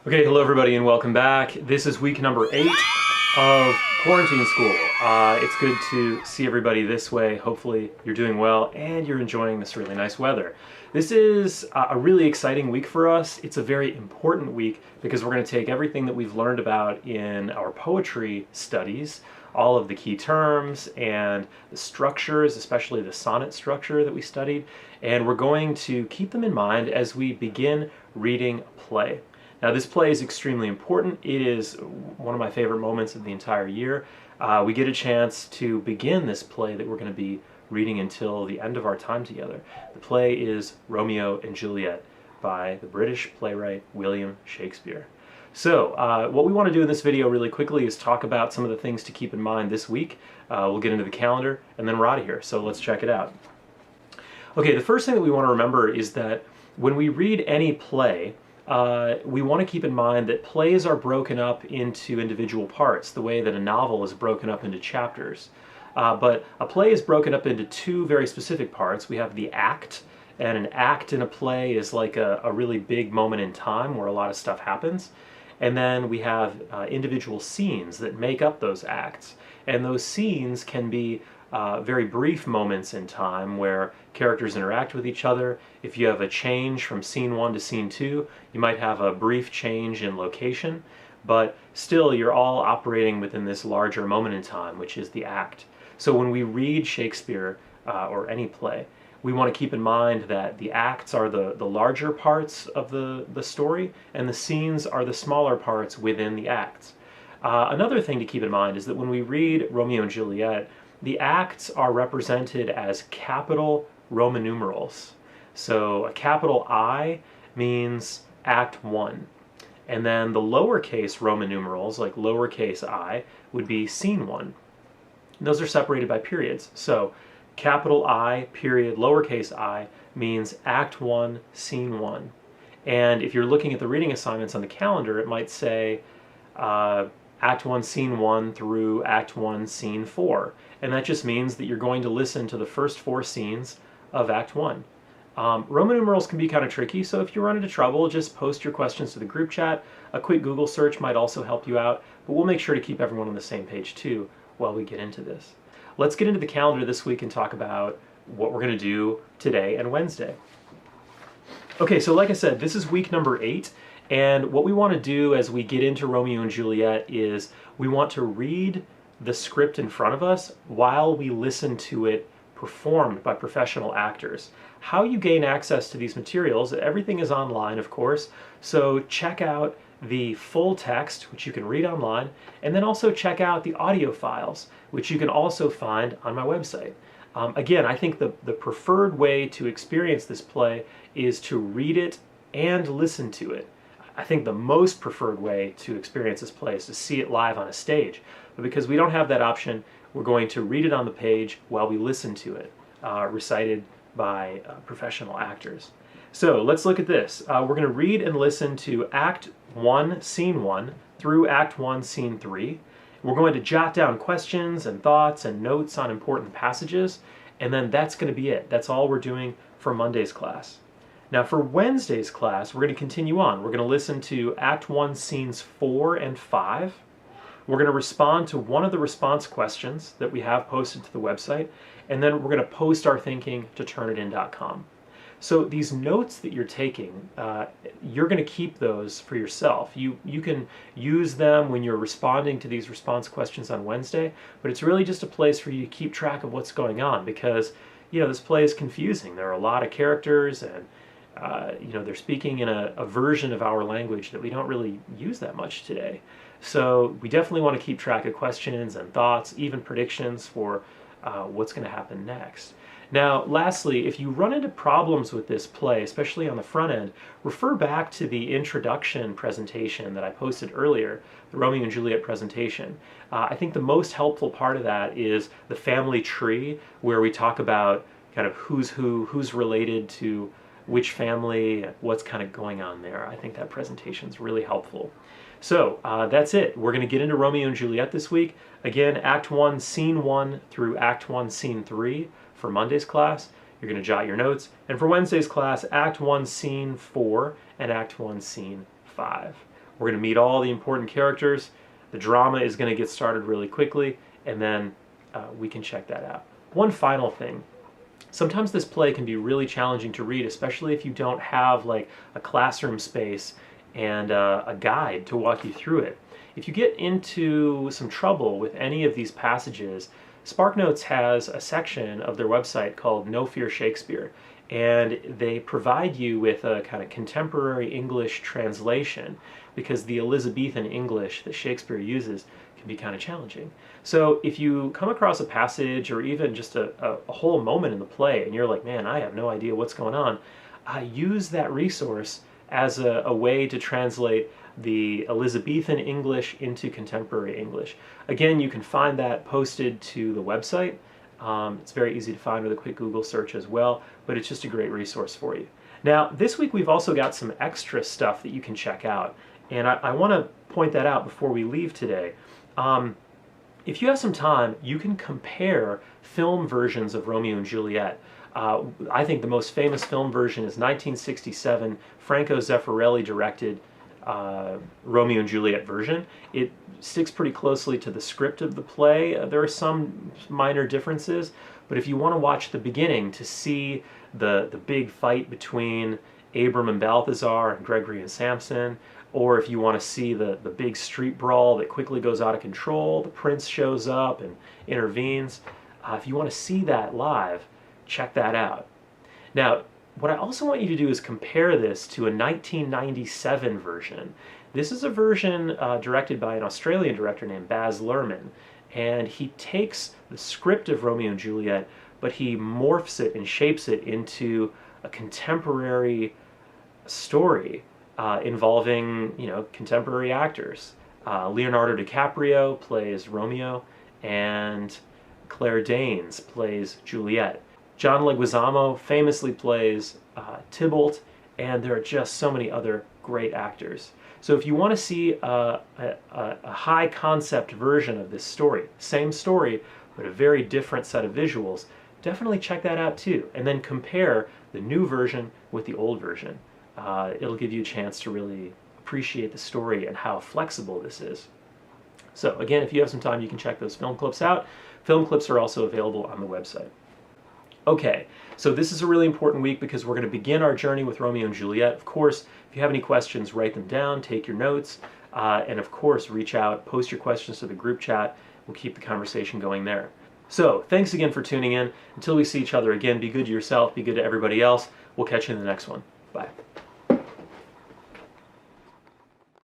Okay, hello everybody and welcome back. This is week number 8 of quarantine school. It's good to see everybody this way. Hopefully you're doing well and you're enjoying this really nice weather. This is a really exciting week for us. It's a very important week because we're going to take everything that we've learned about in our poetry studies, all of the key terms and the structures, especially the sonnet structure that we studied, and we're going to keep them in mind as we begin reading a play. Now this play is extremely important. It is one of my favorite moments of the entire year. We get a chance to begin this play that we're going to be reading until the end of our time together. The play is Romeo and Juliet by the British playwright William Shakespeare. So what we want to do in this video really quickly is talk about some of the things to keep in mind this week. We'll get into the calendar and then we're out of here, so let's check it out. Okay, the first thing that we want to remember is that when we read any play, we want to keep in mind that plays are broken up into individual parts, the way that a novel is broken up into chapters. But a play is broken up into two very specific parts. We have the act, and an act in a play is like a really big moment in time where a lot of stuff happens. And then we have individual scenes that make up those acts. And those scenes can be very brief moments in time where characters interact with each other. If you have a change from scene 1 to scene 2, you might have a brief change in location, but still you're all operating within this larger moment in time, which is the act. So when we read Shakespeare or any play, we want to keep in mind that the acts are the larger parts of the story, and the scenes are the smaller parts within the acts. Another thing to keep in mind is that when we read Romeo and Juliet, the acts are represented as capital Roman numerals. So a capital I means Act 1. And then the lowercase Roman numerals, like lowercase I, would be Scene 1. And those are separated by periods. So capital I, period, lowercase I means Act 1, Scene 1. And if you're looking at the reading assignments on the calendar, it might say Act 1, Scene 1 through Act 1, Scene 4. And that just means that you're going to listen to the first 4 scenes of Act 1. Roman numerals can be kind of tricky, so if you run into trouble, just post your questions to the group chat. A quick Google search might also help you out, but we'll make sure to keep everyone on the same page too while we get into this. Let's get into the calendar this week and talk about what we're going to do today and Wednesday. Okay, so like I said, this is week number 8. And what we want to do as we get into Romeo and Juliet is we want to read the script in front of us while we listen to it performed by professional actors. How you gain access to these materials, everything is online, of course, so check out the full text, which you can read online, and then also check out the audio files, which you can also find on my website. Again, I think the preferred way to experience this play is to read it and listen to it. I think the most preferred way to experience this play is to see it live on a stage. But because we don't have that option, we're going to read it on the page while we listen to it, recited by professional actors. So let's look at this. We're going to read and listen to Act 1, Scene 1 through Act 1, Scene 3. We're going to jot down questions and thoughts and notes on important passages, and then that's going to be it. That's all we're doing for Monday's class. Now for Wednesday's class, we're going to continue on. We're going to listen to Act 1, Scenes 4 and 5. We're going to respond to one of the response questions that we have posted to the website, and then we're going to post our thinking to turnitin.com. So these notes that you're taking, you're going to keep those for yourself. You can use them when you're responding to these response questions on Wednesday, but it's really just a place for you to keep track of what's going on because, this play is confusing. There are a lot of characters and they're speaking in a version of our language that we don't really use that much today. So we definitely want to keep track of questions and thoughts, even predictions for what's going to happen next. Now, lastly, if you run into problems with this play, especially on the front end, refer back to the introduction presentation that I posted earlier, the Romeo and Juliet presentation. I think the most helpful part of that is the family tree, where we talk about kind of who's who, who's related to which family, what's kind of going on there. I think that presentation is really helpful. So that's it. We're going to get into Romeo and Juliet this week. Again, Act 1, Scene 1 through Act 1, Scene 3 for Monday's class. You're going to jot your notes. And for Wednesday's class, Act 1, Scene 4 and Act 1, Scene 5. We're going to meet all the important characters. The drama is going to get started really quickly, and then we can check that out. One final thing. Sometimes this play can be really challenging to read, especially if you don't have like a classroom space and a guide to walk you through it. If you get into some trouble with any of these passages, SparkNotes has a section of their website called No Fear Shakespeare, and they provide you with a kind of contemporary English translation, because the Elizabethan English that Shakespeare uses can be kind of challenging. So if you come across a passage or even just a whole moment in the play and you're like, man, I have no idea what's going on, use that resource as a way to translate the Elizabethan English into contemporary English. Again, you can find that posted to the website. It's very easy to find with a quick Google search as well, but it's just a great resource for you. Now, this week we've also got some extra stuff that you can check out, and I want to point that out before we leave today. If you have some time, you can compare film versions of Romeo and Juliet. I think the most famous film version is 1967, Franco Zeffirelli directed Romeo and Juliet version. It sticks pretty closely to the script of the play. There are some minor differences, but if you want to watch the beginning to see the big fight between Abram and Balthazar and Gregory and Samson, or if you want to see the big street brawl that quickly goes out of control, the prince shows up and intervenes, if you want to see that live, check that out. Now, what I also want you to do is compare this to a 1997 version. This is a version directed by an Australian director named Baz Luhrmann, and he takes the script of Romeo and Juliet, but he morphs it and shapes it into a contemporary story involving, contemporary actors. Leonardo DiCaprio plays Romeo, and Claire Danes plays Juliet. John Leguizamo famously plays Tybalt, and there are just so many other great actors. So if you want to see a high concept version of this story, same story, but a very different set of visuals, definitely check that out too. And then compare the new version with the old version. It'll give you a chance to really appreciate the story and how flexible this is. So again, if you have some time, you can check those film clips out. Film clips are also available on the website. Okay, so this is a really important week because we're going to begin our journey with Romeo and Juliet. Of course, if you have any questions, write them down, take your notes, and of course, reach out, post your questions to the group chat. We'll keep the conversation going there. So, thanks again for tuning in. Until we see each other again, be good to yourself, be good to everybody else. We'll catch you in the next one. Bye.